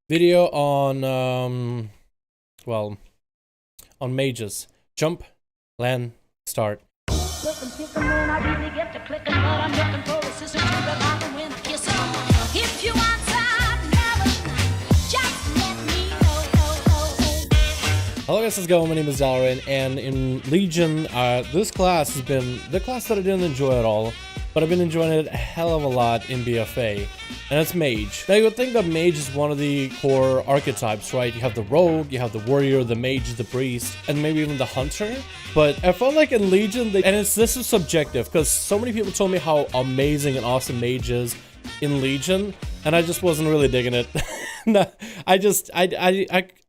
video on well, on mages. Jump, land, start. Hello guys, how's it going? My name is Lovin, and in Legion, this class has been the class that I didn't enjoy at all, but I've been enjoying it a hell of a lot in BFA, and it's Mage. Now you would think that Mage is one of the core archetypes, right? You have the Rogue, you have the Warrior, the Mage, the Priest, and maybe even the Hunter. But I felt like in Legion, this is subjective, because so many people told me how amazing and awesome Mage is in Legion, and I just wasn't really digging it.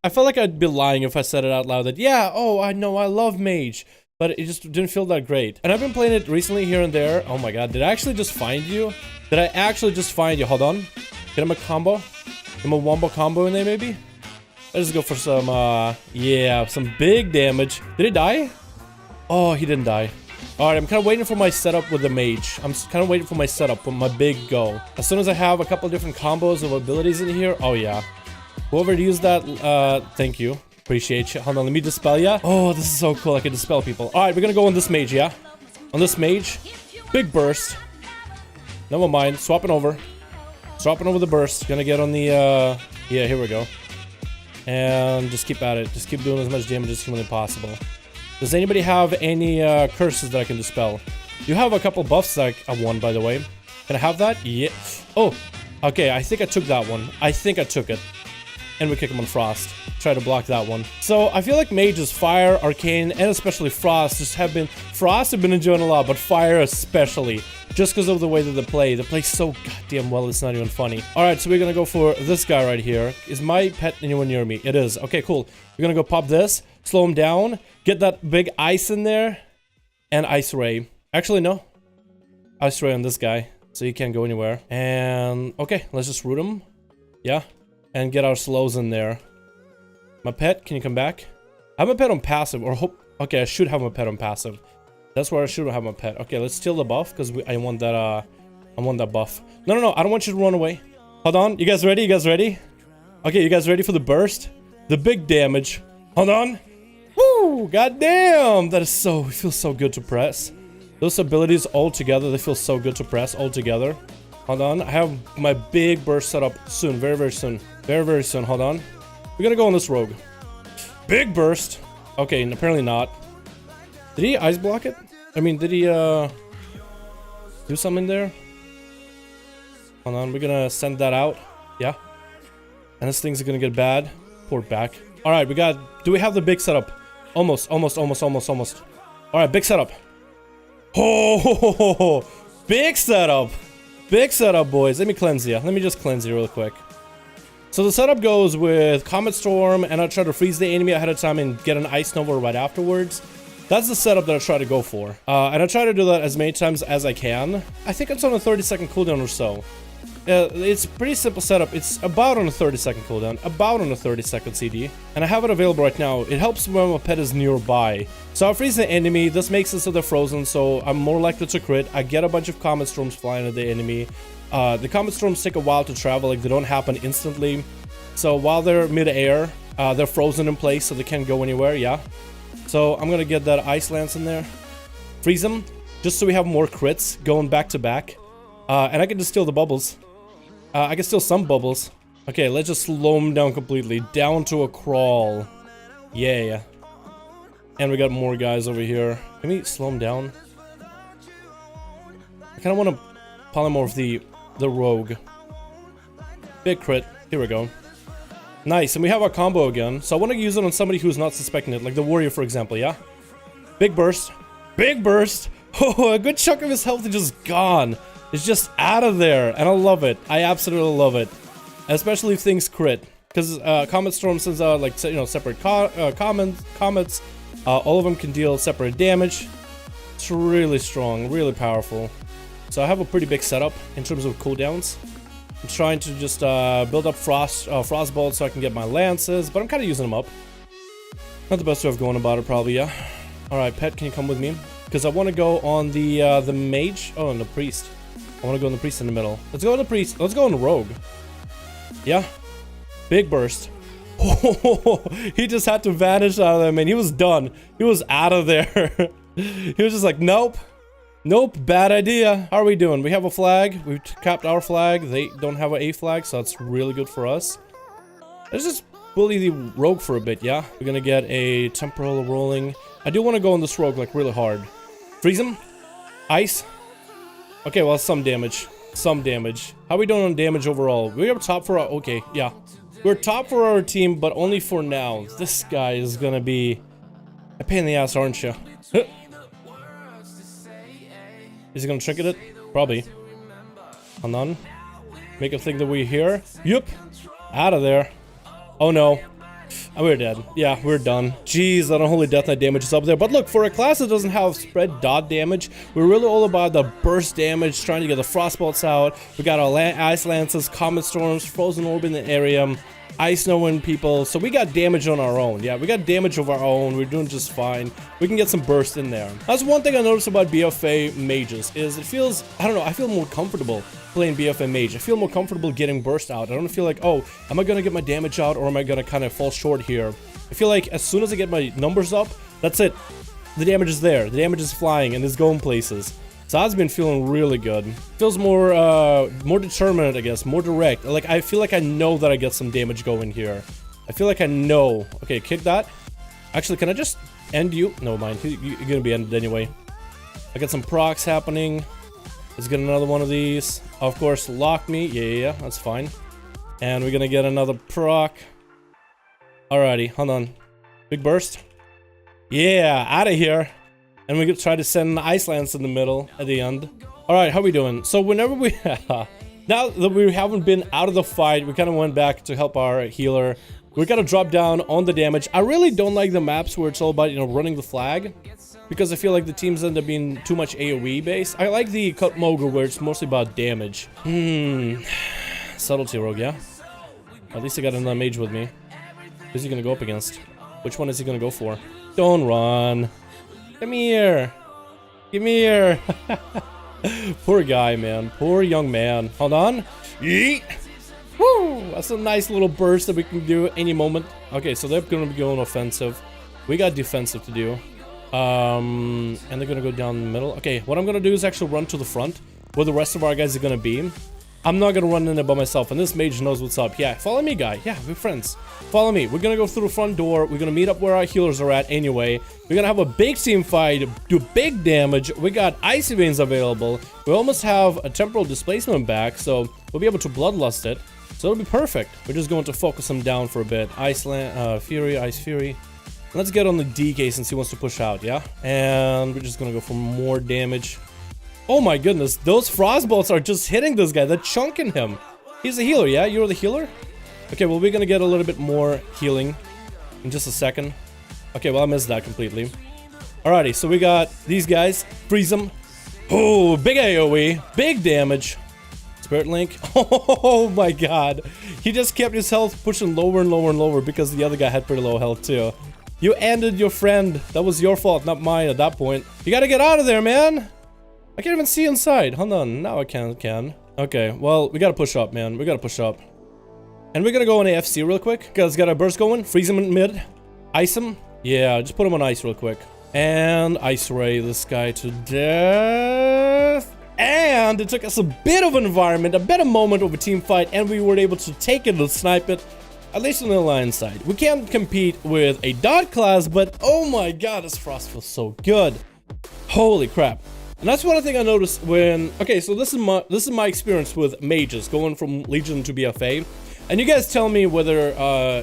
I felt like I'd be lying if I said it out loud that, yeah, oh, I know, I love Mage, but it just didn't feel that great. And I've been playing it recently here and there. Oh my god, did I actually just find you? Did I actually just find you? Hold on. Get him a combo. Get him a wombo combo in there, maybe? Let's go for some, yeah, some big damage. Did he die? Oh, he didn't die. Alright, I'm kind of waiting for my setup with the Mage. I'm kind of waiting for my setup with my big go. As soon as I have a couple different combos of abilities in here, oh yeah. Whoever used that, thank you. Appreciate you. Hold on, let me dispel ya. Oh, this is so cool, I can dispel people. Alright, we're gonna go on this Mage, yeah? On this Mage. Big burst. Never mind, swapping over. Swapping over the burst. Gonna get on the, yeah, here we go. And just keep at it. Just keep doing as much damage as humanly possible. Does anybody have any curses that I can dispel? You have a couple buffs that I won, by the way. Can I have that? Yeah. Oh, okay, I think I took that one. I think I took it. And we kick him on Frost. Try to block that one. So I feel like Mages, Fire, Arcane, and especially Frost Frost have been enjoying a lot, but Fire especially. Just because of the way that they play. They play so goddamn well, it's not even funny. Alright, so we're gonna go for this guy right here. Is my pet anywhere near me? It is. Okay, cool. We're gonna go pop this, slow him down, get that big ice in there, and Ice Ray. Actually, no. Ice Ray on this guy, so he can't go anywhere. And, okay, let's just root him. Yeah. And get our slows in there. My pet, can you come back? I have my pet on passive, or hope. Okay, I should have my pet on passive. That's where I should have my pet. Okay, let's steal the buff because I want that. I want that buff. No, I don't want you to run away. Hold on, you guys ready? You guys ready? Okay, you guys ready for the burst? The big damage. Hold on. Woo! Goddamn! That is so. It feels so good to press. Those abilities all together, they feel so good to press all together. Hold on, I have my big burst set up soon, very, very soon. Very, very soon, hold on. We're gonna go on this Rogue. Big burst. Okay, and apparently not. Did he ice block it? I mean, did he, do something there? Hold on, we're gonna send that out. Yeah. And this thing's gonna get bad. Port back. Alright, do we have the big setup? Almost. Alright, big setup. Oh, big setup. Big setup, boys. Let me cleanse you. Let me just cleanse you real quick. So the setup goes with Comet Storm, and I try to freeze the enemy ahead of time and get an Ice Nova right afterwards. That's the setup that I try to go for. And I try to do that as many times as I can. I think it's on a 30-second cooldown or so. It's a pretty simple setup. It's about on a 30-second cooldown, about on a 30-second CD. And I have it available right now. It helps when my pet is nearby. So I freeze the enemy. This makes it so they're frozen, so I'm more likely to crit. I get a bunch of Comet Storms flying at the enemy. The Comet Storms take a while to travel, like they don't happen instantly. So while they're mid-air, they're frozen in place, so they can't go anywhere, yeah. So I'm gonna get that Ice Lance in there. Freeze them, just so we have more crits going back to back. And I can just steal the bubbles. I can steal some bubbles. Okay, let's just slow them down completely. Down to a crawl. Yeah. And we got more guys over here. Can we slow them down? I kind of want to polymorph the Rogue. Big crit. Here we go. Nice, and we have our combo again. So I want to use it on somebody who's not suspecting it. Like the Warrior, for example, yeah? Big burst. Big burst! Oh, a good chunk of his health is just gone. It's just out of there, and I love it. I absolutely love it, especially if things crit, because Comet Storm sends out like separate comets. All of them can deal separate damage. It's really strong, really powerful. So I have a pretty big setup in terms of cooldowns. I'm trying to just build up frost bolts so I can get my lances, but I'm kind of using them up. Not the best way of going about it, probably. Yeah. All right, pet, can you come with me? Because I want to go on the Mage. Oh, and the Priest. I want to go on the Priest in the middle. Let's go on the Priest. Let's go on the Rogue. Yeah. Big burst. Oh, he just had to vanish out of there, man. He was done. He was out of there. He was just like, nope. Nope, bad idea. How are we doing? We have a flag. We've capped our flag. They don't have an A flag, so that's really good for us. Let's just bully the rogue for a bit, yeah? We're gonna get a temporal rolling. I do want to go on this rogue, like, really hard. Freeze him. Ice. Okay, well, some damage. Some damage. How are we doing on damage overall? We are top for our... Okay, yeah. We're top for our team, but only for now. This guy is gonna be a pain in the ass, aren't you? Is he gonna trinket it? Probably. Hold on. Make him think that we're here. Yup. Out of there. Oh no. Oh, we're dead. Yeah, we're done. Jeez, that unholy death knight damage is up there. But look, for a class that doesn't have spread dot damage, we're really all about the burst damage, trying to get the frostbolts out. We got our ice lances, comet storms, frozen orb in the area, ice snowing people. So we got damage on our own. Yeah, we got damage of our own. We're doing just fine. We can get some burst in there. That's one thing I noticed about BFA mages is it feels, I don't know, I feel more comfortable playing BFA mage. I feel more comfortable getting burst out. I don't feel like, oh, am I gonna get my damage out or am I gonna kind of fall short here? I feel like as soon as I get my numbers up, that's it. The damage is there. The damage is flying and it's going places. So I've been feeling really good. Feels more more determined, I guess, more direct. Like I feel like I know that I get some damage going here. I feel like I know. Okay, kick that. Actually, can I just end you? No, mind. You're gonna be ended anyway. I got some procs happening. Let's get another one of these. Of course, lock me. Yeah, that's fine. And we're gonna get another proc. Alrighty, hold on. Big burst. Yeah, out of here. And we're gonna try to send an ice lance in the middle at the end. Alright, how we doing? So whenever we... now that we haven't been out of the fight, we kind of went back to help our healer. We gotta drop down on the damage. I really don't like the maps where it's all about, you know, running the flag. Because I feel like the teams end up being too much AoE based. I like the Cut Mogul where it's mostly about damage. Subtlety Rogue, yeah? At least I got another mage with me. Who's he gonna go up against? Which one is he gonna go for? Don't run. Come here. Come here. Poor guy, man. Poor young man. Hold on. Yeet. Woo! That's a nice little burst that we can do any moment. Okay, so they're gonna be going offensive. We got defensive to do. And they're gonna go down the middle. Okay, what I'm gonna do is actually run to the front where the rest of our guys are gonna be. I'm not gonna run in there by myself, and this mage knows what's up. Yeah, follow me, guy. Yeah, we're friends. Follow me. We're gonna go through the front door. We're gonna meet up where our healers are at anyway. We're gonna have a big team fight, do big damage. We got icy veins available. We almost have a temporal displacement back, so we'll be able to bloodlust it. So it'll be perfect. We're just going to focus him down for a bit. Ice Fury, Ice Fury. Let's get on the DK since he wants to push out, yeah? And we're just gonna go for more damage. Oh my goodness, those frostbolts are just hitting this guy. They're chunking him. He's a healer, yeah? You're the healer? Okay, well, we're gonna get a little bit more healing in just a second. Okay, well, I missed that completely. Alrighty, so we got these guys. Freeze them. Oh, big AoE. Big damage. Spirit Link. Oh my god. He just kept his health pushing lower and lower and lower because the other guy had pretty low health too. You ended your friend. That was your fault, not mine at that point. You gotta get out of there, man. I can't even see inside. Hold on. Now I can. Okay, well, we gotta push up, man. We gotta push up. And we're gonna go on AFC real quick. Guys, got our burst going. Freeze him in mid. Ice him. Yeah, just put him on ice real quick. And ice ray this guy to death. And it took us a bit of an environment, a bit of moment of a team fight, and we were able to take it and snipe it. At least on the alliance side. We can't compete with a dot class, but oh my god, this frost feels so good. Holy crap. And that's one thing I noticed when... Okay, so this is my experience with mages, going from Legion to BFA. And you guys tell me whether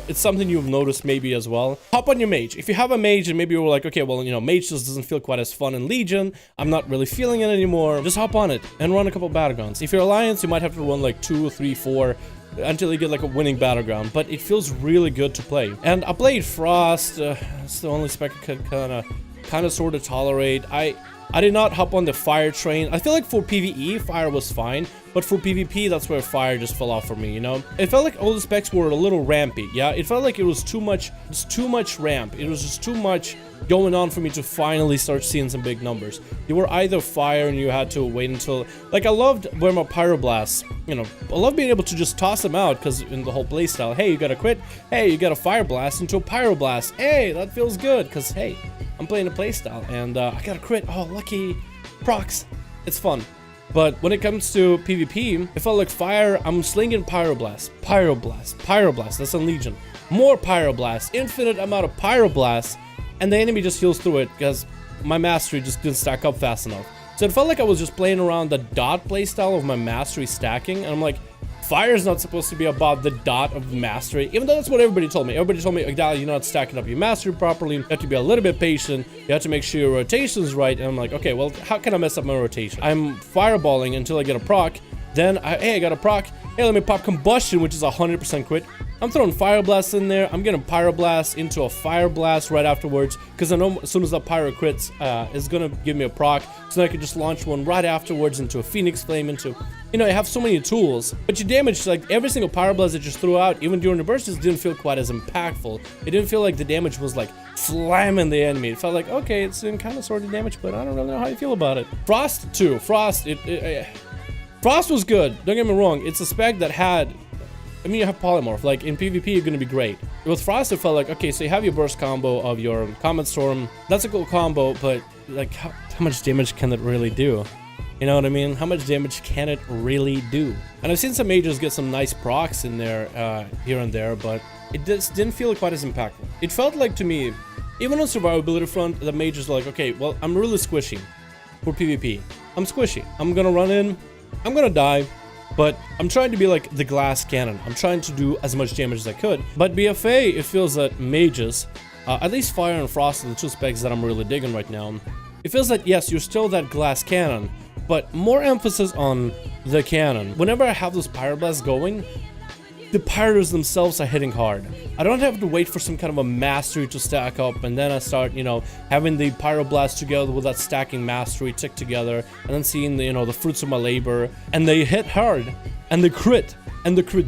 it's something you've noticed maybe as well. Hop on your mage. If you have a mage and maybe you're like, okay, well, you know, mage just doesn't feel quite as fun in Legion. I'm not really feeling it anymore. Just hop on it and run a couple Battlegrounds. If you're Alliance, you might have to run like 2, 3, 4... until you get like a winning Battleground, but it feels really good to play. And I played Frost. It's the only spec I could kind of sort of tolerate. I I did not hop on the fire train. I feel like for PvE, fire was fine, but for PvP, that's where fire just fell off for me, you know? It felt like all the specs were a little rampy, yeah? It felt like it was too much ramp. It was just too much going on for me to finally start seeing some big numbers. You were either fire and you had to wait until... Like, I loved where my Pyroblasts, you know, I love being able to just toss them out, because in the whole playstyle, hey, you got a crit, hey, you got a Fire Blast into a Pyroblast, hey, that feels good, because, hey, I'm playing a playstyle, and I got a crit, oh, lucky procs, it's fun. But when it comes to PvP, it felt like fire, I'm slinging Pyroblast, Pyroblast, Pyroblast, that's a Legion, more Pyroblast, infinite amount of Pyroblast, and the enemy just heals through it, because my mastery just didn't stack up fast enough. So it felt like I was just playing around the dot playstyle of my mastery stacking, and I'm like, fire is not supposed to be about the dot of mastery, even though that's what everybody told me. Everybody told me, Igdal, you're not stacking up your mastery properly, you have to be a little bit patient, you have to make sure your rotation's right, and I'm like, okay, well, how can I mess up my rotation? I'm fireballing until I get a proc, then, hey, I got a proc, hey, let me pop Combustion, which is 100% crit. I'm throwing Fire Blast in there, I'm getting Pyroblast into a Fire Blast right afterwards, because I know as soon as that Pyro crits, it's gonna give me a proc, so I can just launch one right afterwards into a Phoenix Flame, into, you know, you have so many tools, but your damage, like, every single Pyroblast that you threw out, even during the bursts, didn't feel quite as impactful. It didn't feel like the damage was, like, slamming the enemy. It felt like, okay, it's doing kind of sort of damage, but I don't really know how you feel about it. Frost, too. Frost, Frost was good, don't get me wrong, it's a spec that had... I mean, you have Polymorph, like, in PvP, you're gonna be great. With Frost, it felt like, okay, so you have your burst combo of your Comet Storm, that's a cool combo, but, like, how much damage can it really do? You know what I mean? How much damage can it really do? And I've seen some mages get some nice procs in there, here and there, but it just didn't feel quite as impactful. It felt like, to me, even on survivability front, the mages are like, okay, well, I'm really squishy for PvP. I'm squishy. I'm gonna run in, I'm gonna die, but I'm trying to be like the glass cannon. I'm trying to do as much damage as I could. But BFA, it feels that mages, at least Fire and Frost are the two specs that I'm really digging right now. It feels that, yes, you're still that glass cannon, but more emphasis on the cannon. Whenever I have those Pyroblasts going, the Pyros themselves are hitting hard. I don't have to wait for some kind of a mastery to stack up, and then I start, you know, having the Pyroblast together with that stacking mastery tick together, and then seeing the, you know, the fruits of my labor, and they hit hard, and they crit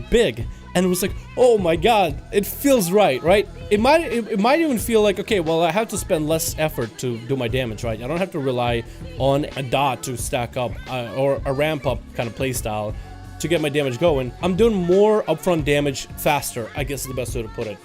big, and it was like, oh my god, it feels right? It might even feel like, okay, well, I have to spend less effort to do my damage, right? I don't have to rely on a dot to stack up, or a ramp up kind of playstyle to get my damage going. I'm doing more upfront damage faster, I guess is the best way to put it.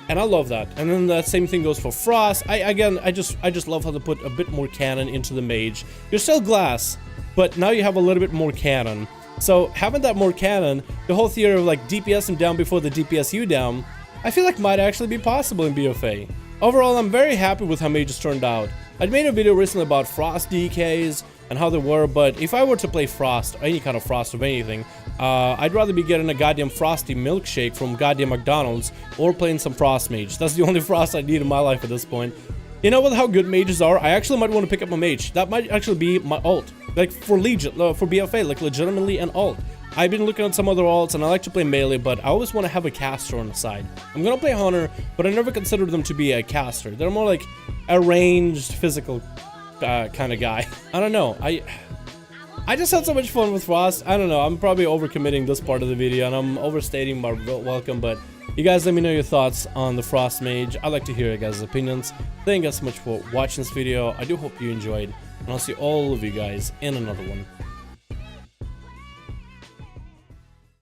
And I love that. And then the same thing goes for Frost. I just love how to put a bit more cannon into the mage. You're still glass, but now you have a little bit more cannon. So having that more cannon, the whole theory of like DPS him down before the DPS you down, I feel like might actually be possible in BFA. Overall, I'm very happy with how mages turned out. I made a video recently about Frost DKs and how they were, but if I were to play Frost, any kind of Frost of anything, I'd rather be getting a goddamn frosty milkshake from goddamn McDonald's or playing some Frost Mage. That's the only Frost I need in my life at this point. You know, with how good mages are, I actually might want to pick up a mage. That might actually be my ult. Like for Legion, for BFA, like legitimately an ult. I've been looking at some other alts and I like to play melee, but I always want to have a caster on the side. I'm gonna play Hunter, but I never considered them to be a caster. They're more like a ranged physical kind of guy. I don't know. I just had so much fun with Frost. I don't know. I'm probably overcommitting this part of the video and I'm overstating my welcome, but you guys let me know your thoughts on the Frost Mage. I'd like to hear your guys' opinions. Thank you guys so much for watching this video. I do hope you enjoyed, and I'll see all of you guys in another one.